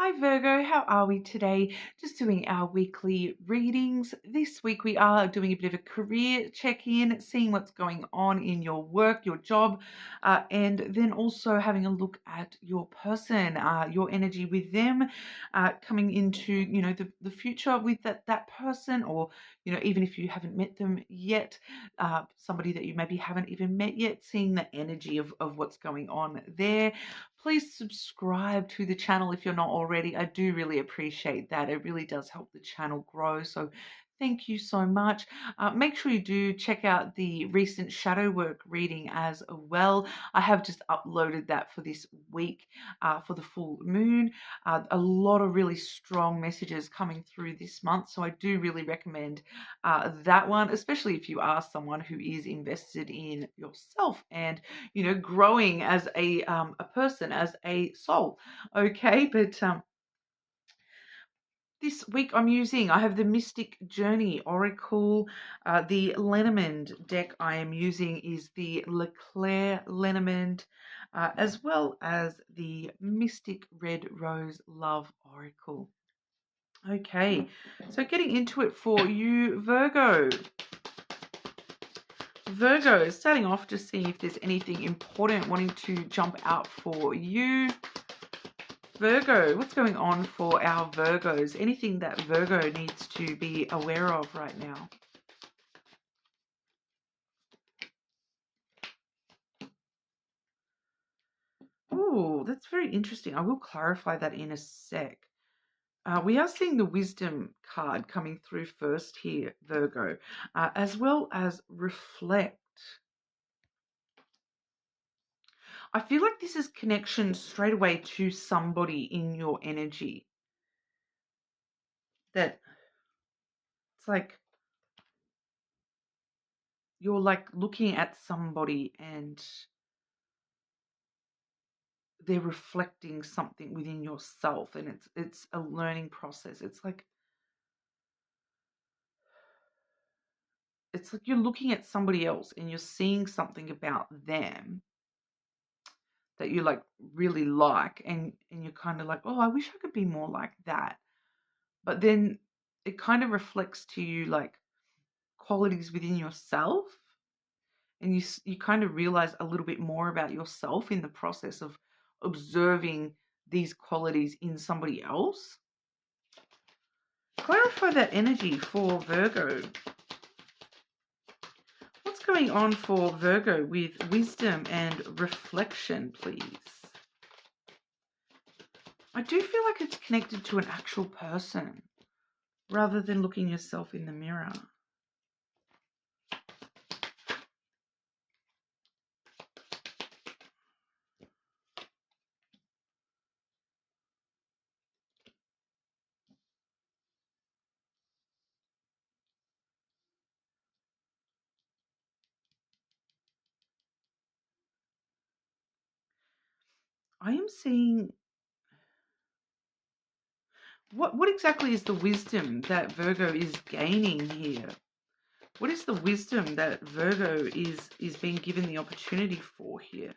Hi Virgo, how are we today? Just doing our weekly readings. This week we are doing a bit of a career check-in, seeing what's going on in your work, your job, and then also having a look at your person, your energy with them, coming into, the future with that person, or, even if you haven't met them yet, somebody that you maybe haven't even met yet, seeing the energy of what's going on there. Please subscribe to the channel if you're not already. I do really appreciate that. It really does help the channel grow. So thank you so much. Make sure you do check out the recent shadow work reading as well. I have just uploaded that for this week for the full moon. A lot of really strong messages coming through this month. So I do really recommend that one, especially if you are someone who is invested in yourself and growing as a person, as a soul. Okay, but this week I have the Mystic Journey Oracle. The Lenormand deck I am using is the Lenormand, as well as the Mystic Red Rose Love Oracle. Okay, so getting into it for you, Virgo. Virgo, starting off, just seeing if there's anything important wanting to jump out for you. Virgo, what's going on for our Virgos? Anything that Virgo needs to be aware of right now? Oh, that's very interesting. I will clarify that in a sec. We are seeing the Wisdom card coming through first here, Virgo, as well as Reflect. I feel like this is connection straight away to somebody in your energy. That it's like you're like looking at somebody and they're reflecting something within yourself, and it's a learning process. It's like you're looking at somebody else and you're seeing something about them that you like really like, and you're kind of like, oh, I wish I could be more like that. But then it kind of reflects to you like qualities within yourself, and you kind of realize a little bit more about yourself in the process of observing these qualities in somebody else. Clarify that energy for Virgo. What's going on for Virgo with wisdom and reflection, please? I do feel like it's connected to an actual person rather than looking yourself in the mirror. I am seeing what exactly is the wisdom that Virgo is gaining here? What is the wisdom that Virgo is being given the opportunity for here?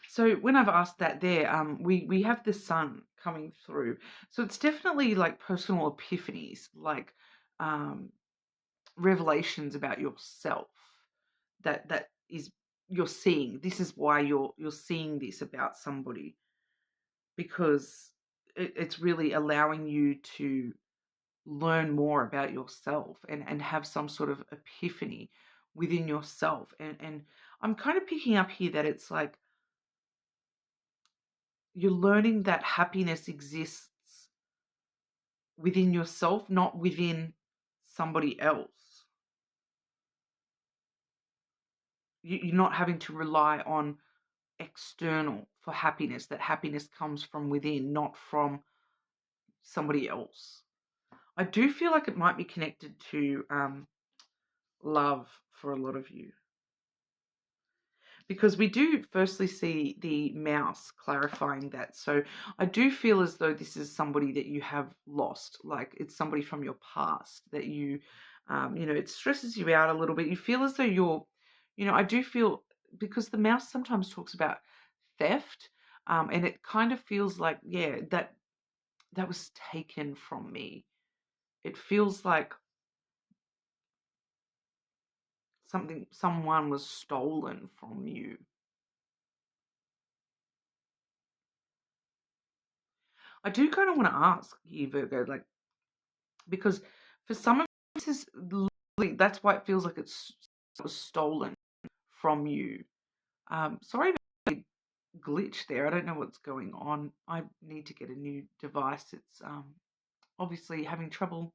So when I've asked that there, we have the sun coming through. So it's definitely like personal epiphanies, like um, revelations about yourself that is you're seeing. This is why you're seeing this about somebody, because it's really allowing you to learn more about yourself and have some sort of epiphany within yourself. And I'm kind of picking up here that it's like you're learning that happiness exists within yourself, not within somebody else. You're not having to rely on external for happiness, that happiness comes from within, not from somebody else. I do feel like it might be connected to love for a lot of you, because we do firstly see the mouse clarifying that. So I do feel as though this is somebody that you have lost, like it's somebody from your past that you It stresses you out a little bit. You feel as though I do feel, because the mouse sometimes talks about theft, and it kind of feels like, yeah, that was taken from me. It feels like someone was stolen from you. I do kind of want to ask you, Virgo, like, because for some of this is literally, that's why it feels like it was stolen from you. Sorry about the glitch there. I don't know what's going on. I need to get a new device. It's obviously having trouble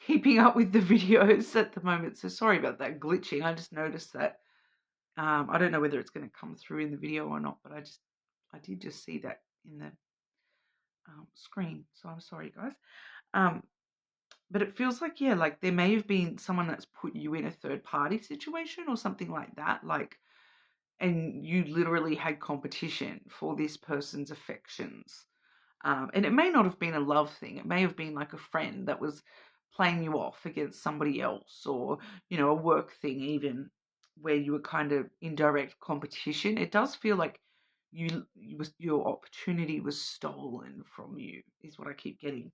keeping up with the videos at the moment. So sorry about that glitching. I just noticed that. I don't know whether it's going to come through in the video or not, but I did just see that in the screen. So I'm sorry, guys. But it feels like, yeah, like there may have been someone that's put you in a third party situation or something like that. Like, and you literally had competition for this person's affections. And it may not have been a love thing. It may have been like a friend that was playing you off against somebody else, or, a work thing even, where you were kind of in direct competition. It does feel like your opportunity was stolen from you, is what I keep getting.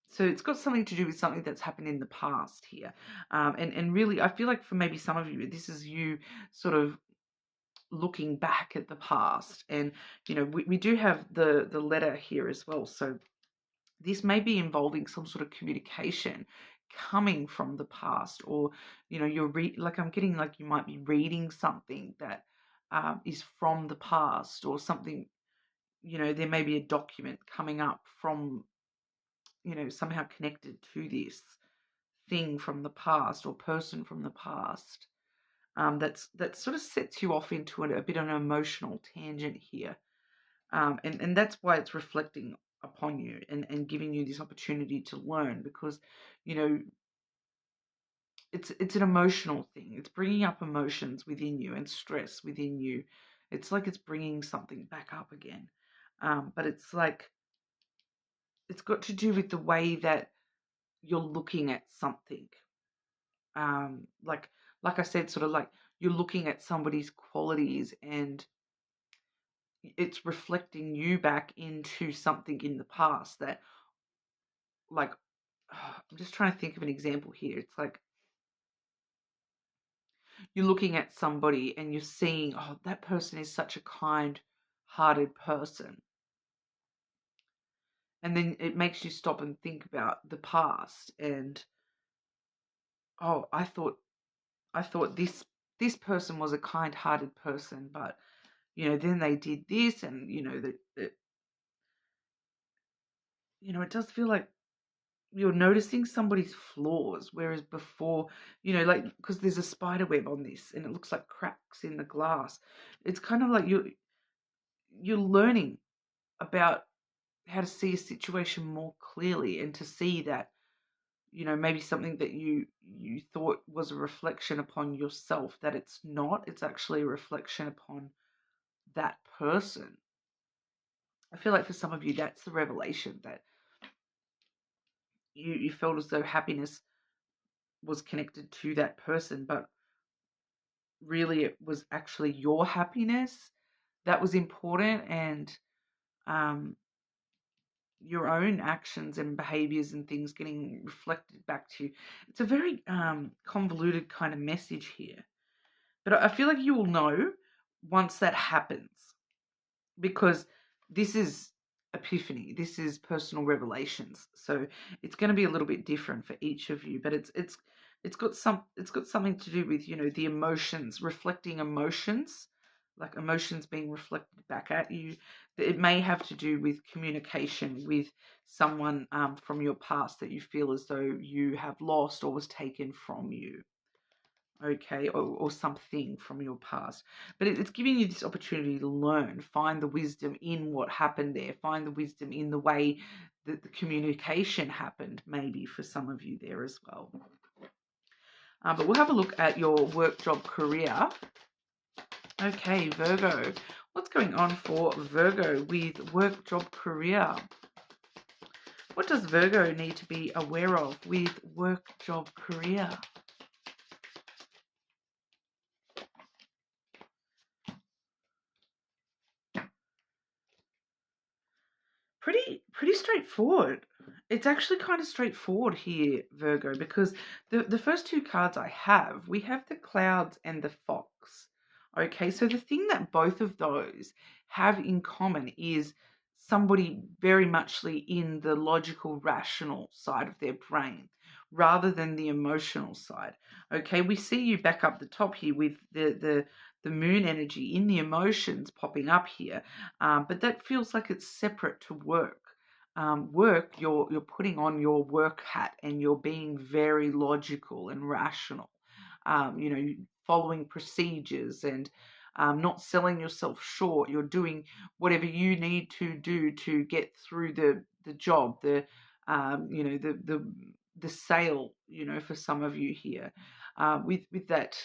So it's got something to do with something that's happened in the past here. And really, I feel like for maybe some of you, this is you sort of looking back at the past. And, we do have the letter here as well. So this may be involving some sort of communication coming from the past, or, you're like, I'm getting like you might be reading something that is from the past, or something, there may be a document coming up from, somehow connected to this thing from the past or person from the past, that sort of sets you off into a bit of an emotional tangent here, and that's why it's reflecting upon you and giving you this opportunity to learn, because it's an emotional thing. It's bringing up emotions within you and stress within you. It's like it's bringing something back up again, but it's like it's got to do with the way that you're looking at something. Like I said, sort of like you're looking at somebody's qualities, and it's reflecting you back into something in the past that, like, I'm just trying to think of an example here. It's like you're looking at somebody and you're seeing, oh, that person is such a kind-hearted person. And then it makes you stop and think about the past, and, oh, I thought this person was a kind-hearted person, but then they did this, and it does feel like you're noticing somebody's flaws, whereas before, like, because there's a spider web on this, and it looks like cracks in the glass. It's kind of like you're learning about how to see a situation more clearly, and to see that, maybe something that you thought was a reflection upon yourself, that it's not. It's actually a reflection upon that person. I feel like for some of you, that's the revelation, that you felt as though happiness was connected to that person, but really it was actually your happiness that was important, and your own actions and behaviors and things getting reflected back to you. It's a very convoluted kind of message here, but I feel like you will know once that happens, because this is epiphany, this is personal revelations, so it's going to be a little bit different for each of you, but it's got something to do with, the emotions, reflecting emotions, like emotions being reflected back at you. It may have to do with communication with someone from your past that you feel as though you have lost or was taken from you. Okay, or something from your past. But it's giving you this opportunity to learn, find the wisdom in what happened there, find the wisdom in the way that the communication happened, maybe for some of you there as well. But we'll have a look at your work, job, career. Okay, Virgo. What's going on for Virgo with work, job, career? What does Virgo need to be aware of with work, job, career? Pretty straightforward. It's actually kind of straightforward here, Virgo, because the first two cards I have, we have the clouds and the fox. Okay, so the thing that both of those have in common is somebody very muchly in the logical, rational side of their brain rather than the emotional side. Okay, we see you back up the top here with the moon energy in the emotions popping up here, but that feels like it's separate to work. Work, you're putting on your work hat and you're being very logical and rational. Following procedures and not selling yourself short. You're doing whatever you need to do to get through the job, the sale. For some of you here, with that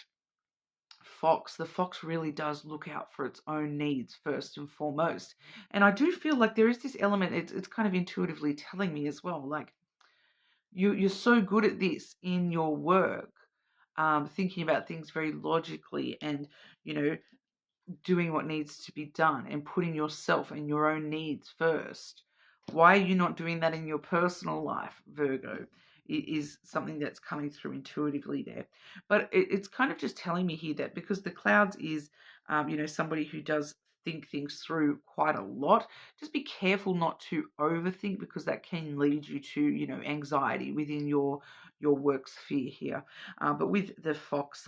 fox, the fox really does look out for its own needs first and foremost. And I do feel like there is this element, it's kind of intuitively telling me as well, like you're so good at this in your work, thinking about things very logically and, you know, doing what needs to be done and putting yourself and your own needs first. Why are you not doing that in your personal life, Virgo? Is something that's coming through intuitively there. But it's kind of just telling me here that because the clouds is, somebody who does think things through quite a lot, just be careful not to overthink because that can lead you to, anxiety within your work sphere here. But with the fox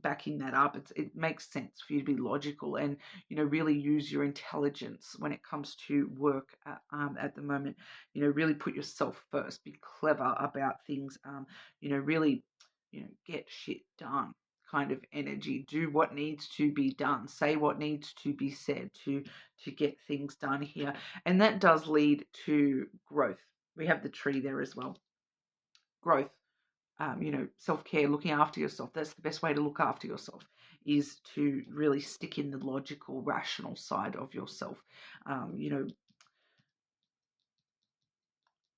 backing that up, it makes sense for you to be logical and, really use your intelligence when it comes to work at the moment. Really put yourself first, be clever about things, really, get shit done kind of energy. Do what needs to be done. Say what needs to be said to get things done here. And that does lead to growth. We have the tree there as well. Growth, self-care, looking after yourself. That's the best way to look after yourself, is to really stick in the logical, rational side of yourself.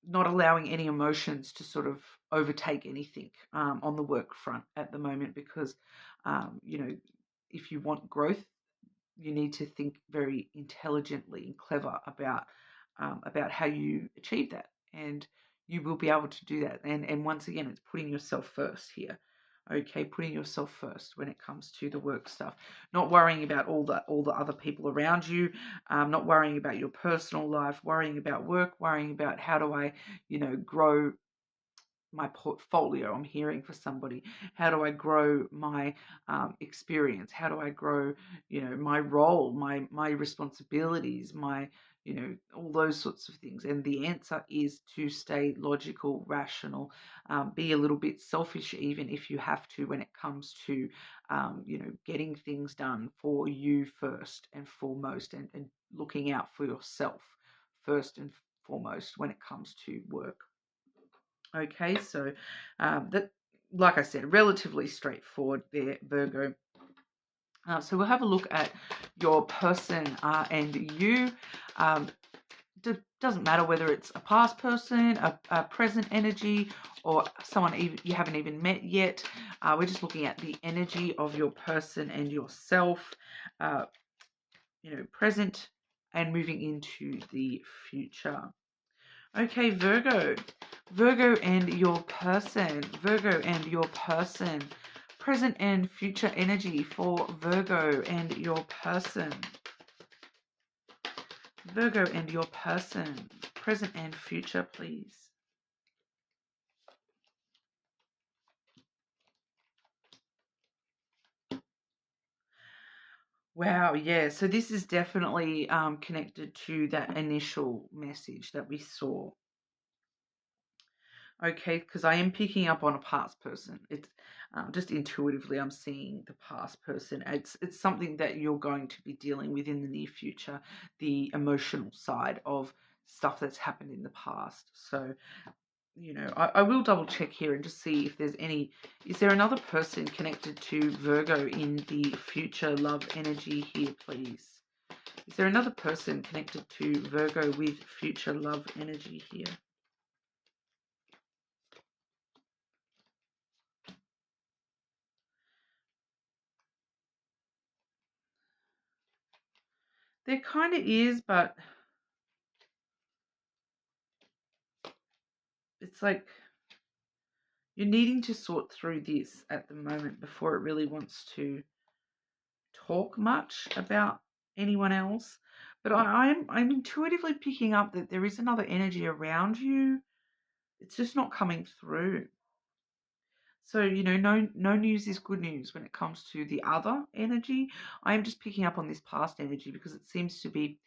Not allowing any emotions to sort of overtake anything on the work front at the moment, because, if you want growth, you need to think very intelligently and clever about how you achieve that, and you will be able to do that. And once again, it's putting yourself first here. Okay, putting yourself first when it comes to the work stuff, not worrying about all the other people around you, not worrying about your personal life, worrying about work, worrying about how do I, grow my portfolio. I'm hearing for somebody, how do I grow my experience? How do I grow, my role, my responsibilities, my, all those sorts of things? And the answer is to stay logical, rational, be a little bit selfish, even if you have to, when it comes to, getting things done for you first and foremost, and looking out for yourself first and foremost when it comes to work. Okay, so that, like I said, relatively straightforward there, Virgo. So we'll have a look at your person and you. Doesn't matter whether it's a past person, a present energy, or someone you haven't even met yet. We're just looking at the energy of your person and yourself, present and moving into the future. Okay, Virgo and your person, present and future energy for Virgo and your person, present and future, please. Wow, yeah, so this is definitely connected to that initial message that we saw. Okay, because I am picking up on a past person. It's just intuitively I'm seeing the past person. It's something that you're going to be dealing with in the near future, the emotional side of stuff that's happened in the past. So, I will double check here and just see if there's any. Is there another person connected to Virgo in the future love energy here, please? Is there another person connected to Virgo with future love energy here? There kind of is, but it's like you're needing to sort through this at the moment before it really wants to talk much about anyone else. But I'm intuitively picking up that there is another energy around you. It's just not coming through. So, no news is good news when it comes to the other energy. I am just picking up on this past energy because it seems to be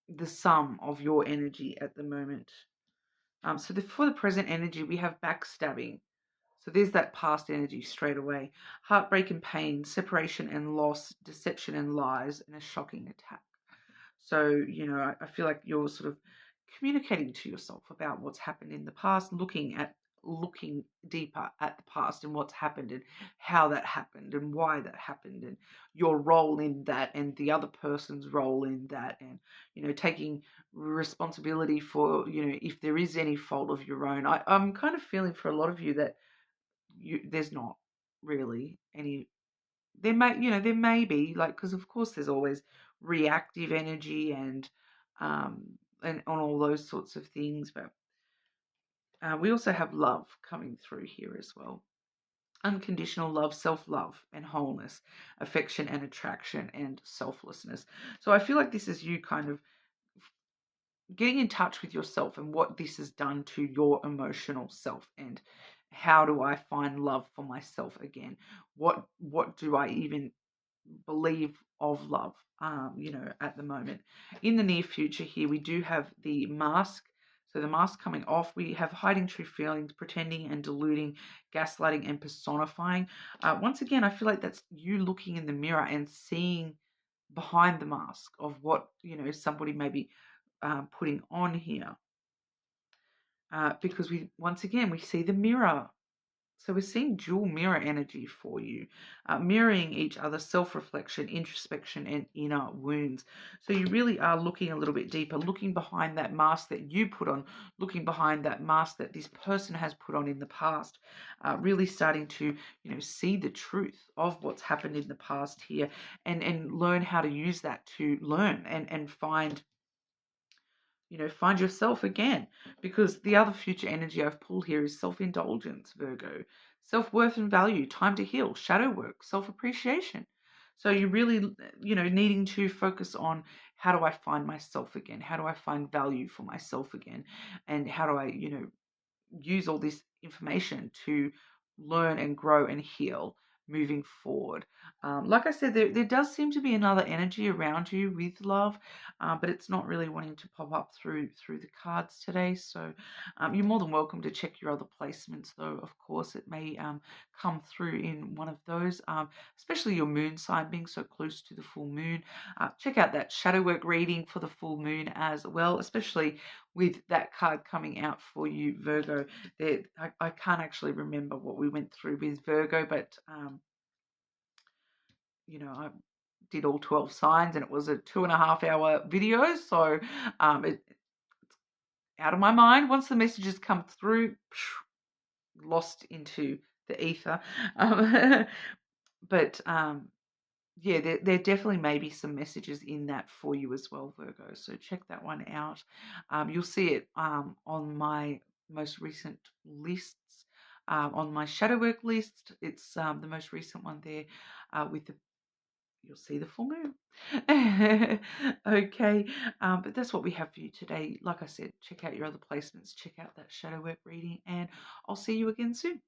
the sum of your energy at the moment. So for the present energy, we have backstabbing. So there's that past energy straight away. Heartbreak and pain, separation and loss, deception and lies, and a shocking attack. So, I feel like you're sort of communicating to yourself about what's happened in the past, looking deeper at the past and what's happened and how that happened and why that happened and your role in that and the other person's role in that, and taking responsibility for if there is any fault of your own. I'm kind of feeling for a lot of you that there's not really any. There may be, like, because of course there's always reactive energy and on all those sorts of things, but we also have love coming through here as well. Unconditional love, self-love and wholeness, affection and attraction, and selflessness. So I feel like this is you kind of getting in touch with yourself and what this has done to your emotional self, and how do I find love for myself again? What do I even believe of love, at the moment? In the near future here, we do have the mask. So the mask coming off, we have hiding true feelings, pretending and deluding, gaslighting and personifying. Once again, I feel like that's you looking in the mirror and seeing behind the mask of what, somebody may be putting on here. Because once again, we see the mirror. So we're seeing dual mirror energy for you, mirroring each other, self-reflection, introspection, and inner wounds. So you really are looking a little bit deeper, looking behind that mask that you put on, looking behind that mask that this person has put on in the past, really starting to, see the truth of what's happened in the past here, and learn how to use that to learn and find yourself again. Because the other future energy I've pulled here is self-indulgence, Virgo, self-worth and value, time to heal, shadow work, self-appreciation. So you really, needing to focus on how do I find myself again? How do I find value for myself again? And how do I, use all this information to learn and grow and heal moving forward. Like I said, there does seem to be another energy around you with love, but it's not really wanting to pop up through the cards today. So you're more than welcome to check your other placements, though. Of course, it may come through in one of those, especially your moon sign being so close to the full moon. Check out that shadow work reading for the full moon as well, especially with that card coming out for you, Virgo. I can't actually remember what we went through with Virgo, but I did all 12 signs and it was a 2.5 hour video. So it's out of my mind. Once the messages come through, lost into the ether. But yeah, there definitely may be some messages in that for you as well, Virgo. So check that one out. You'll see it on my most recent lists, on my shadow work list. It's the most recent one there with the. You'll see the full moon. Okay, but that's what we have for you today. Like I said, check out your other placements, check out that shadow work reading, and I'll see you again soon.